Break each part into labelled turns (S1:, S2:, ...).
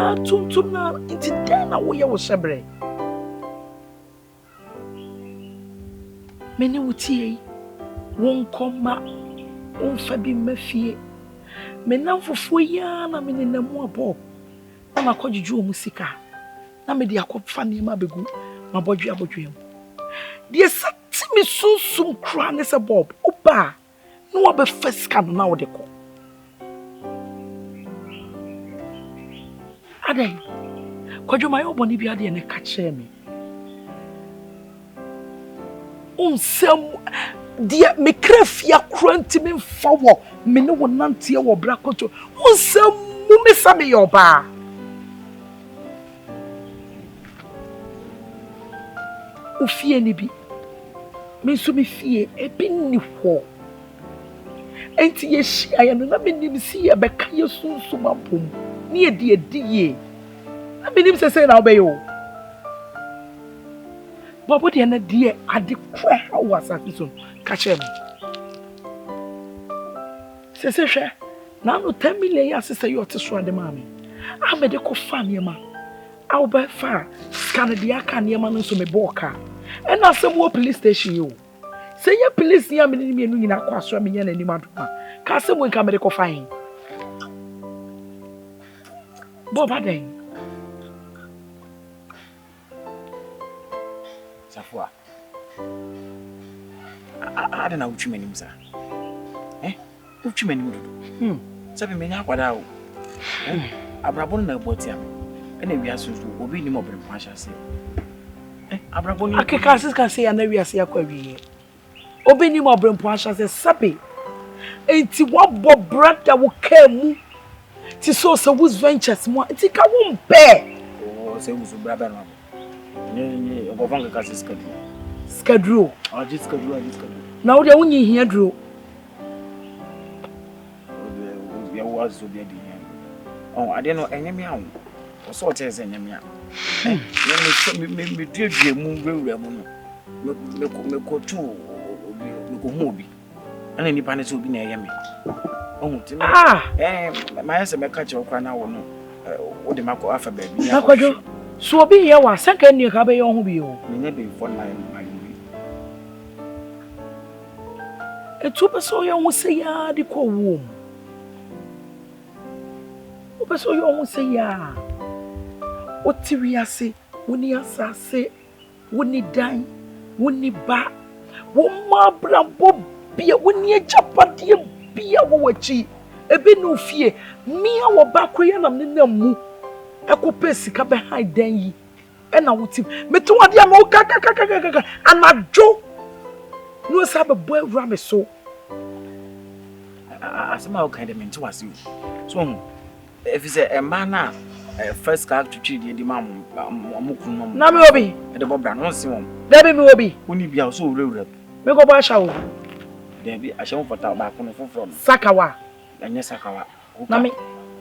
S1: ya tuntum na inti den na wo ye wo shebre. Mene wutie won koma on fa bi mafie. Menam fufu ya na mene namu abob. Na makojuju o musika. Na me de akoffa ne ma begu mabodwe abodwe. De sati me susum kra ne se bob. Oba no oba first can na wo de ko. Adai. Kojo my oboni bi ade ne ka kire me. Unsem dia me krafia kranti me mfawo me ne wo nante wo brakoto. Unsem mu me same yoba. Ufie ni bi me so me fie ebi ni ho enti ye hia ye no na me nim si ye beka ye sunsum abom ni edi ye na me nim sese na obeyo bobo de na de ade kwa hawa safiso ka chem sese hwe na no 10 million ya sese yo te so ade mame a me de ko fa ne ma a oba fa scan de aka ne ma no so me boka and as some police station you say your police near me in a quasra me and any man. Castle will come medical fine. Boba then.
S2: Safoaa. I don't know what you mean, sir. Eh? What you mean? Seven men are what out. Abrabon no botiam. And we are so to obey him over the pasha say. Abrabon, I can say, and we are see a query. Obey him over the pasha says, Sappy. Ain't what Bob brother will care mu. Tis so whose ventures more. It's a won't bear. Oh, say who's a brother. Nay, of a cassis schedule. Or just schedule. Now the only here drew. There was to be a DM. Oh, I didn't know any meow. Or so it is any meow. Let me do you move very well. Go to movie. And any panic will be near me. Oh, my answer may catch your crown. What the Marco alphabet. So be here was second you have a young view. Maybe for my a trooper so young will say, ya, the cold womb. So you almost say, ya. What Tyria say, when you say, when you die, when you back, what my brother be a when you jump at you be a watchy, a bit no fear. Me, our back, and I'm in the moo. I could pay sick behind then and I would see me to what you know, and I joke. No, have a boy rabbit so. I somehow kind of mean to us you. So, if it's a man, first car to treat the mamma, Nami, and the Bob Brown, Simon. There will be when you be also rude. Make a show. There be a show for tobacco from Sakawa, and yes, Sakawa. Nami,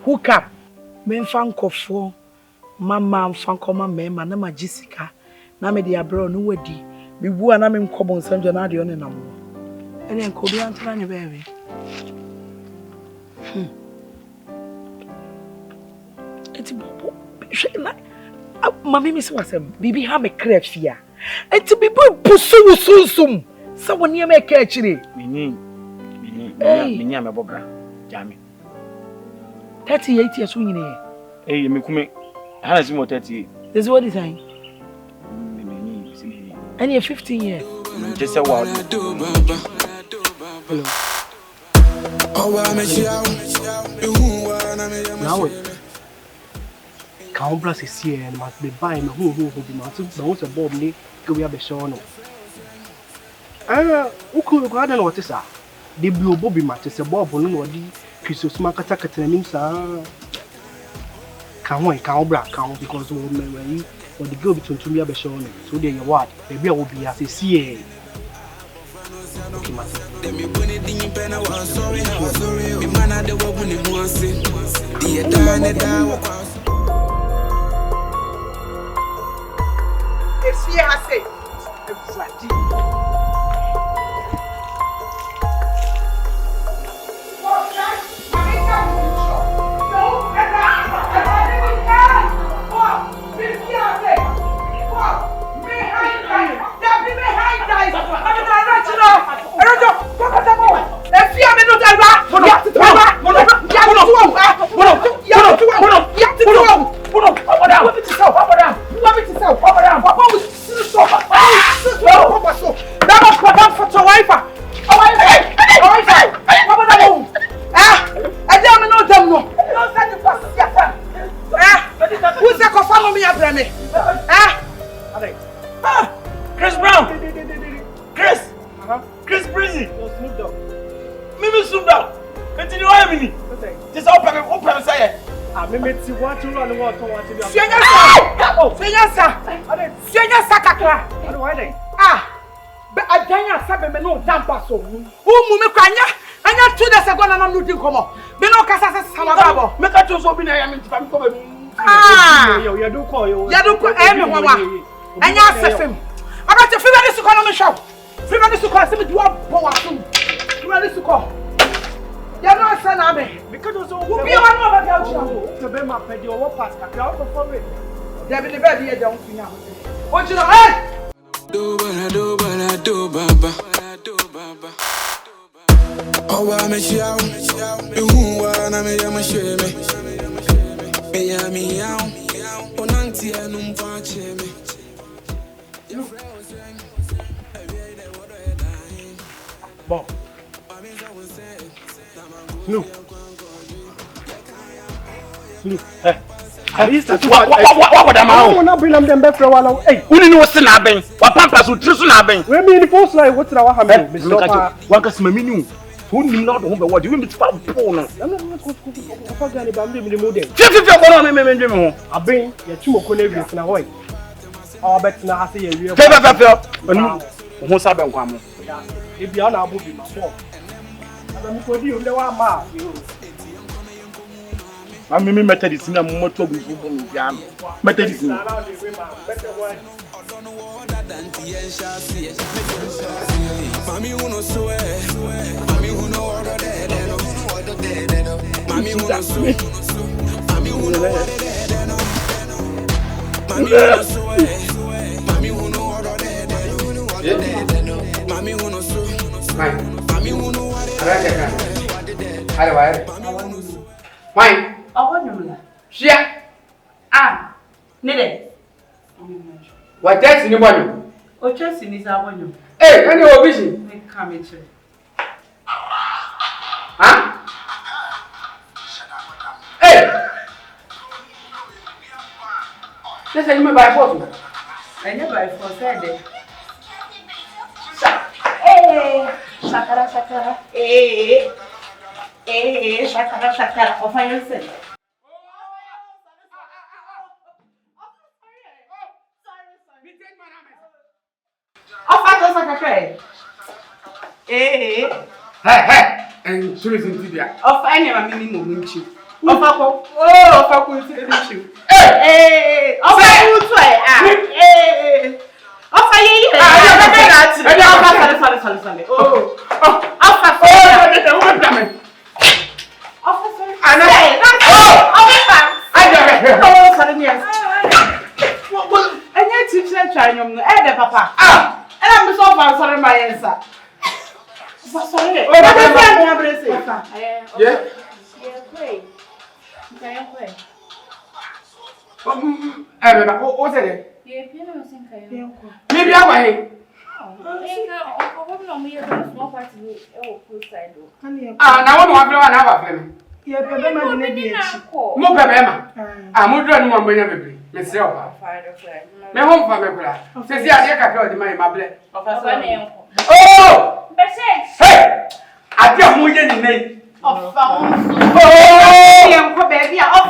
S2: who cap? Men Franka for Mamma Franka, my man, Jessica. Nami the abroad, no wedi. Be woo and I'm in common San Jonadio and no more. And then could be answering baby. It's Mammy Miss was a baby have a crab fear. And to be pursue soon. Someone near me catch it. Me, I'm a bobra, Jammy. 38 years winning here. Hey, me come. How is more 38? This is what is saying. And you're 15 years. Just a while. Hello. Now, Count Plus is here and must be buying who be mounted. Don't a bob me to be a beshono. Who could go and what is that? The blue bobby matches a bob on what the Christmas market at the name, sir. Can't count because woman or the girl between to be a beshono. So there you what? Maybe I will be as a CA. Okay, let me put it in pen. I was sorry. Me man at the work when it was it. The done. If she has said, Chris Brown. Chris. Chris Breezy.
S3: Snoop Dogg.
S2: Mimi Snoop Dogg. Continue why me. Just open say.
S3: Mimi ti want to run what to want to do.
S1: Senhor kakra.
S3: Why then?
S1: But I don't have me no damper so. Who me kwanya? Anya 2 days ago na no nuti komo. Be no kasa se samababo.
S2: Make a to so bi na ya me tipa me ko ba mu.
S3: You do call you.
S1: Ya do ko me wawa. Anya asefem. About the free to call me show. Free to call se me do bo wa so. Free to call. Ya no say na me.
S3: Because also
S1: who be one over there to
S3: the be my pedi or what pass kakra for for it.
S1: There be the bed here down finya. What you know, hey?
S4: Do baba. Oh, I'm a show. Who wanna me? I'm a shame. Me out. Onanti and watch me.
S3: Bon. No.
S2: Hey.
S3: Lista
S2: What am I?
S3: I'm not bring them back for a while. Hey,
S2: Who didn't know what's na ben? What pampas would trust na ben?
S3: we mean the post like what's our hammer?
S2: Look at you. One case me minu. Who knew not who what you mean to pop no.
S3: I'm not going to bam the model.
S2: Fifty go on me.
S3: I bring your two connect na hoy. Our bet na say you.
S2: Fe. Who sabe nkwamo.
S3: If you are now moving my phone. I'm going to do the one ma.
S2: I'm me Methodist na moto bu bu biam. Methodist.
S4: Mami uno sue. Mami uno order de no. Mami uno sue. Mami uno order de no. Mami uno sue. Mami uno order de no. Mami uno sue. Mami uno order de no.
S5: Hadi var. Mãe.
S1: Awonum.
S5: Shia.
S1: Nede.
S5: Wa test ni bonu.
S1: O chesi ni za awonum.
S5: Any obi shi.
S1: Me come here.
S5: Let's say you may buy force.
S1: I never buy for said. Shakara. Shakara. Of I say.
S5: And so is in Tibia.
S1: Of any of me moving. Of a cool issue.
S5: What's it? Maybe I'm away. Now one have him.
S3: Yeah, but I'm going to
S5: More Pema. I'm not one way. Miss Silva. My home family. Says, yeah, I got my blood. Oh! Hey! I just moved in the name.
S1: Of
S6: baby, of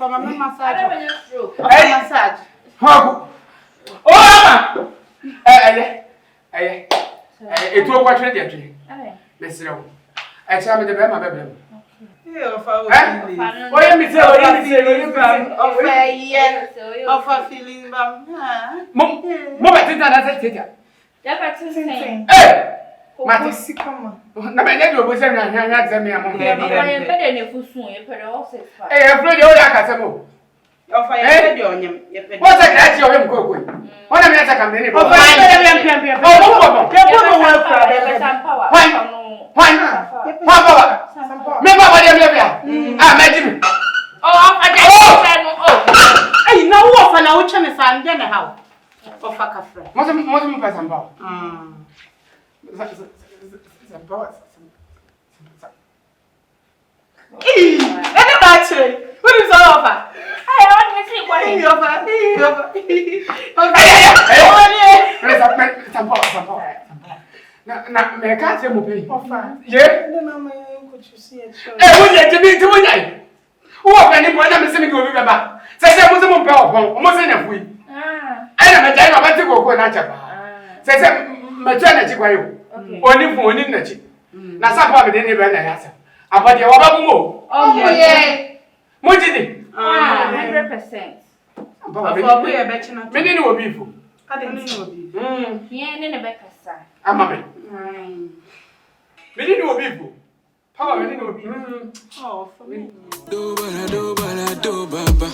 S6: my mama said,
S5: it will watch ready. Miss Row. I tell me the Bema Bebem. What am I feeling? Mama, did that take it. Hey! Matty, come on. No, my neighbor was saying, I had them. I'm afraid you're like a
S6: Of I said your name.
S5: What's a catch your him go away? What am I talking about? Remember what you're doing? Imagine. Oh, I know what an ocean is under the house. Of a cafe. Most person. What is all over? I want to see what is over. Now, may I can't say more. Yeah, could you see it? Who are any point I'm sending you back? Say, there was a more powerful, almost enough. I am a time about to go to Nacha. Say, maternity by you. Only for an energy. Now, some probably didn't even answer. About your Babu. Oh, yeah. What did it?
S6: 100%.
S5: Many will be full.
S6: I didn't know. Yeah, and then a better son.
S5: I'm a man. Many will be full. How many will be? Oh, for me. Do baba.